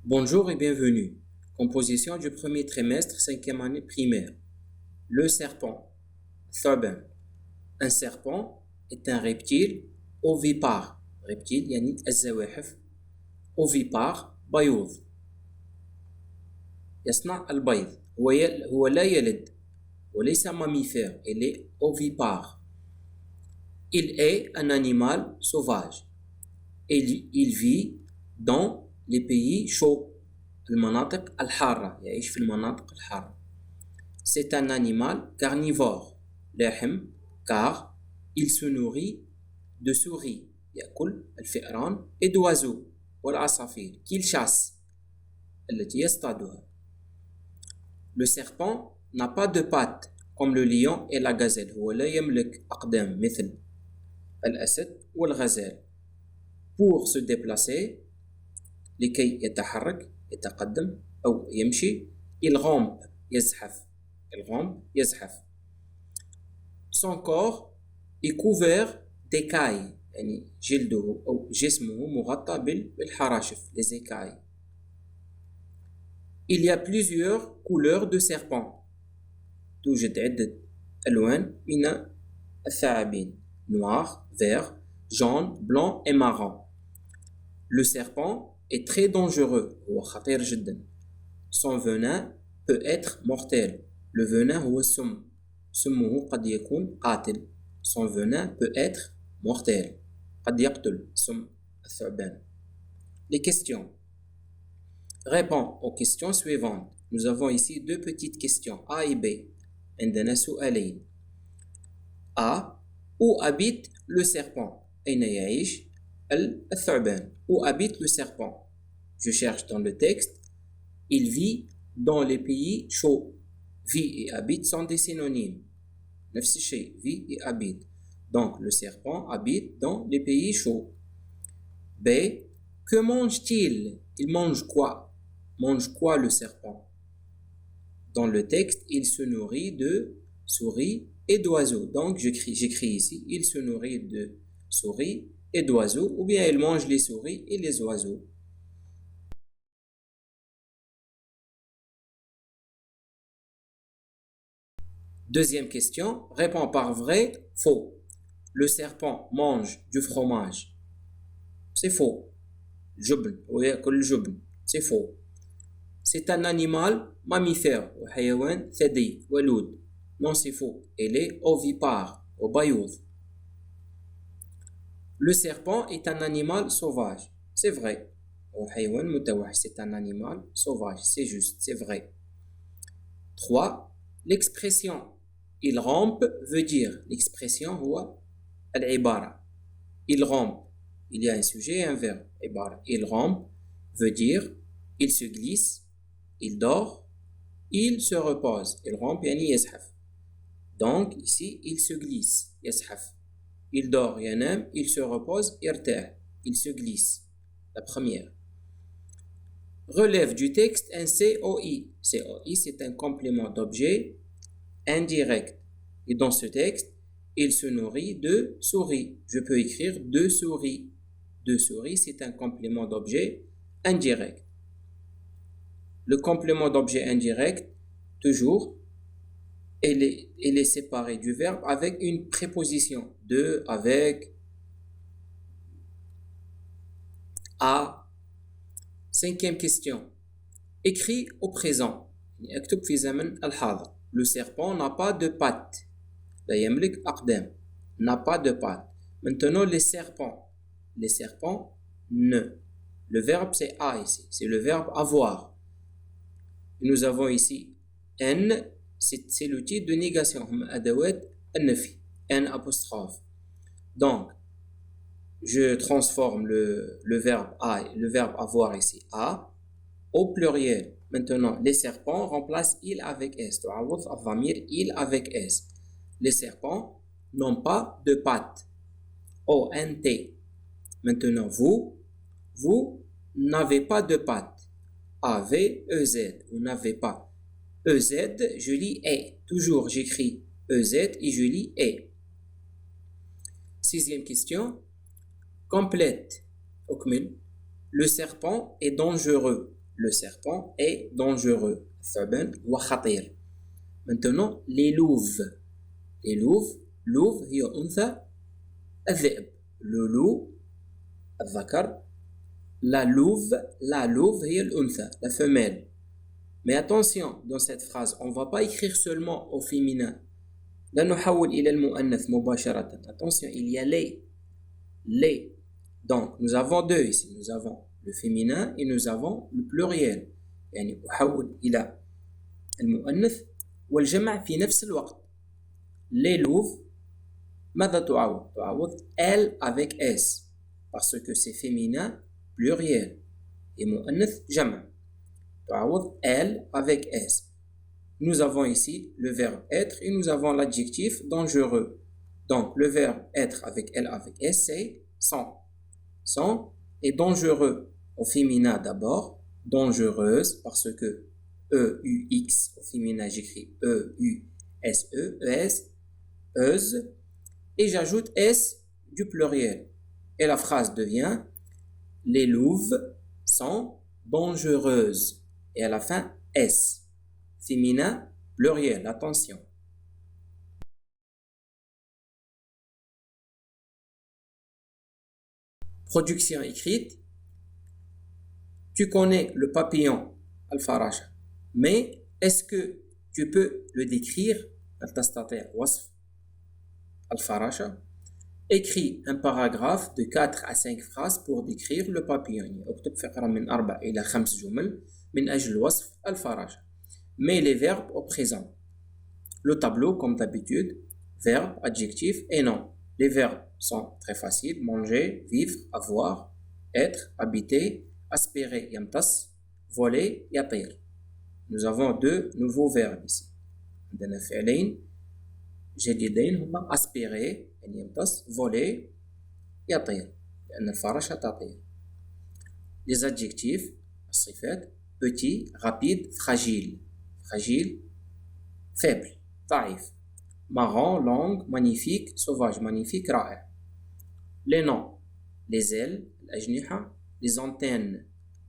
Bonjour et bienvenue. Composition du premier trimestre, cinquième année primaire. Le serpent. Thuban. Un serpent est un reptile ovipare. Reptile, yani الزواحف. Ovipare, بيوض. يصنع البيض. هو لا يلد وليس mammifère. Il est ovipare. Il est un animal sauvage. Il vit dans les pays chauds. المناطق الحارة يعيش في المناطق الحارة. C'est un animal carnivore لاحم car il se nourrit de souris يأكل الفئران et d'oiseaux والعصافير qu'il chasse التي يصطادها. Le serpent n'a pas de pattes comme le lion et la gazelle. هو لا يملك أقدام مثل الأسد والغزال. Pour se déplacer لكي يتحرك يتقدم أو يمشي il rampe يزحف. Son corps est couvert d'écailles يعني جلده أو جسمه مغطى بالحراشف les écailles. Il y a plusieurs couleurs de serpents. توجد عدة ألوان من الثعابين noir, vert, jaune, blanc et marron. Le serpent est très dangereux هو خطير جدا. Son venin peut être mortel. Le venin هو السم. سمه قد يكون قاتل. Son venin peut être mortel. قد يقتل سم الثعبان. Les questions. Réponds aux questions suivantes. Nous avons ici deux petites questions A et B. عندنا سؤالين. A. Où habite le serpent? أين يعيش الثعبان? Où habite le serpent? Je cherche dans le texte. Il vit dans les pays chauds. Vit et habite sont des synonymes. نفس الشيء, vit et habite. Donc, le serpent habite dans les pays chauds. B. Que mange-t-il? Il mange quoi? Mange quoi le serpent? Dans le texte, il se nourrit de souris et d'oiseaux. Donc, j'écris ici, il se nourrit de souris et d'oiseaux, ou bien il mange les souris et les oiseaux. Deuxième question, réponds par vrai, faux. Le serpent mange du fromage. C'est faux. Jubn, c'est faux. C'est un animal mammifère. Non, c'est faux. Il est ovipare. Le serpent est un animal sauvage. C'est vrai. C'est un animal sauvage. C'est juste, c'est vrai. 3. L'expression il rampe veut dire l'expression هو العبارة. Il rampe. Il y a un sujet et un verbe. Il rampe veut dire il se glisse, il dort, il se repose. Il rampe يعني يزحف. Donc ici il se glisse يزحف. Il dort ينام, il se repose يرتاح. Il se glisse. La première. Relève du texte un COI. COI c'est un complément d'objet indirect. Et dans ce texte, il se nourrit de souris. Je peux écrire de souris. De souris, c'est un complément d'objet indirect. Le complément d'objet indirect, toujours, il est séparé du verbe avec une préposition. De, avec, à. Cinquième question. Écrit au présent. Le serpent n'a pas de pattes. لا يملك أقدام. N'a pas de pattes. Maintenant les serpents. Les serpents ne. Le verbe c'est a ici. C'est le verbe avoir. Nous avons ici n. C'est l'outil de négation. أدوات النفي. N apostrophe. Donc je transforme le verbe a, le verbe avoir ici a au pluriel. Maintenant les serpents remplacent il avec s. تعوض الضمير il avec s. Les serpents n'ont pas de pattes. O-N-T. Maintenant, vous n'avez pas de pattes. A-V-E-Z. Vous n'avez pas. E-Z, je lis E. Toujours, j'écris E-Z et je lis E. Sixième question. Complète. Le serpent est dangereux. le serpent est dangereux. الثعبان هو خطير. Maintenant, les louves. Les louves, louve هي أنثى الذئب. Le loup, الذكر. La louve هي الأنثى, la femelle. Mais attention, dans cette phrase, on ne va pas écrire seulement au féminin. لا نحول إلى المؤنث مباشرة. Attention, il y a les. Donc, nous avons deux ici. Nous avons le féminin et nous avons le pluriel. يعني أحول إلى المؤنث والجمع في نفس الوقت. Les louves, ماذا تعوض؟ تعوض elle avec s. Parce que c'est féminin pluriel et مؤنث جمع. تعوض elle avec s. Nous avons ici le verbe être et nous avons l'adjectif dangereux. Donc, le verbe être avec elle avec s, c'est sont. Sont et dangereux au féminin d'abord. Dangereuse parce que E-U-X au féminin j'écris E-U-S-E, E-S, euse. Et j'ajoute S du pluriel. Et la phrase devient les louves sont dangereuses. Et à la fin, S. Féminin, pluriel, attention. Production écrite. Tu connais le papillon, al-farasha. Mais est-ce que tu peux le décrire? Al-farasha. Écris un paragraphe de 4 à 5 phrases pour décrire le papillon. اكتب فقرة من 4 إلى 5 جمل من أجل وصف الفراشة. Mais les verbes au présent. Le tableau, comme d'habitude, verbe, adjectif et nom. Les verbes sont très faciles. Manger, vivre, avoir, être, habiter, aspirer, yamtas, voler, yatir. Nous avons deux nouveaux verbes ici. عندنا فعلين جديدين هما aspirer, يعني يمتص, voler, يطير. لأن الفراشة تطير. Les adjectifs, الصفات, petit, rapide, fragile. Fragile, faible, ضعيف. Marrant, long, magnifique, sauvage, magnifique, رائع. Les noms, les ailes, الأجنحة, les antennes,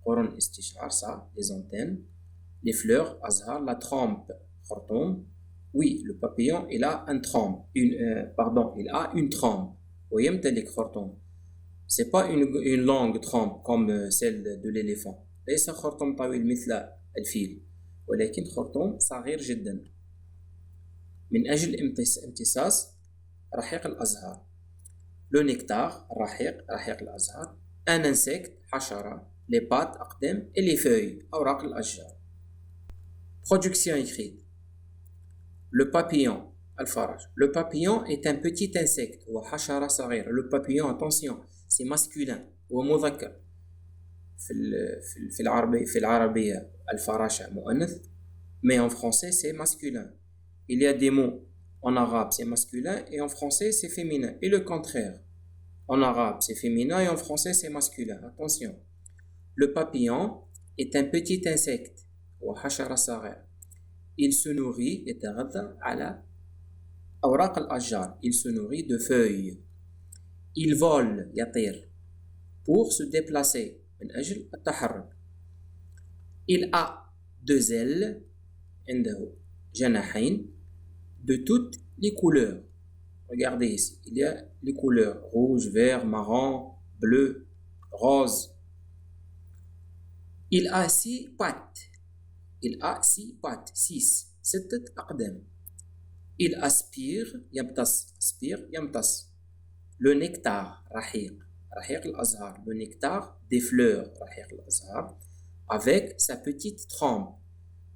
قرن استشعار, ça, les antennes. Les fleurs, azhar, la trompe, خرطوم. Oui, le papillon, il a un trompe, il a une trompe. ويمتلك خرطوم. C'est pas une longue trompe comme celle de l'éléphant. ليس خرطوم طويل مثل الفيل. ولكن خرطوم صغير جدا. من أجل امتصاص رحيق الأزهار. Le nectar, رحيق الأزهار. Un insecte, حشرة. Les pattes, أقدام. Et les feuilles, أوراق الأشجار. Production écrite. Le papillon, al-faraj. Le papillon est un petit insecte. وحشرة صغيرة. Le papillon, attention, c'est masculin. ومذكر. في العربية الفراشة مؤنث. Mais en français, c'est masculin. Il y a des mots en arabe, c'est masculin, et en français, c'est féminin. Et le contraire. En arabe, c'est féminin, et en français, c'est masculin. Attention. Le papillon est un petit insecte. وحشرة صغيرة. Il se nourrit, يتغذى على أوراق الأشجار. Il se nourrit de feuilles. Il vole, يطير. Pour se déplacer. من أجل التحرك. Il a deux ailes. عنده جناحين. De toutes les couleurs. Regardez ici. Il y a les couleurs. Rouge, vert, marron, bleu, rose. Il a 6 pattes. Il a 6 pattes. 6. 6 أقدام. Il aspire. يمتص. aspire. يمتص. Le nectar. رحيق الأزهار. Le nectar des fleurs. رحيق الأزهار. Avec sa petite trompe.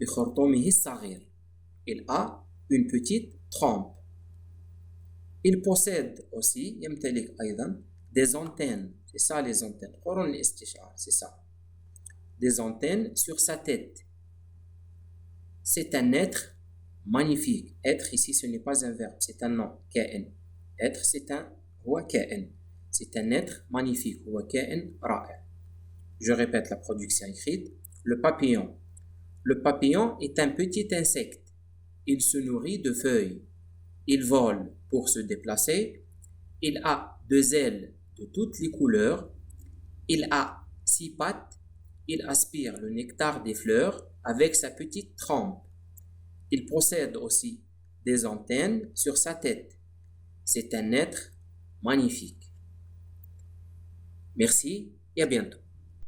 بخرطومه الصغير. Il a une petite trompe. Il possède aussi, يمتلك أيضا, des antennes. C'est ça les antennes. قرن الاستشعار. C'est ça. Des antennes sur sa tête. C'est un être magnifique. Être ici, ce n'est pas un verbe, c'est un nom. كائن. Être, c'est un هو كائن. C'est un être magnifique. هو كائن رائع. Je répète la production écrite. Le papillon. Le papillon est un petit insecte. Il se nourrit de feuilles. Il vole pour se déplacer. Il a 2 ailes de toutes les couleurs. Il a 6 pattes. Il aspire le nectar des fleurs avec sa petite trompe. Il possède aussi des antennes sur sa tête. C'est un être magnifique. Merci et à bientôt.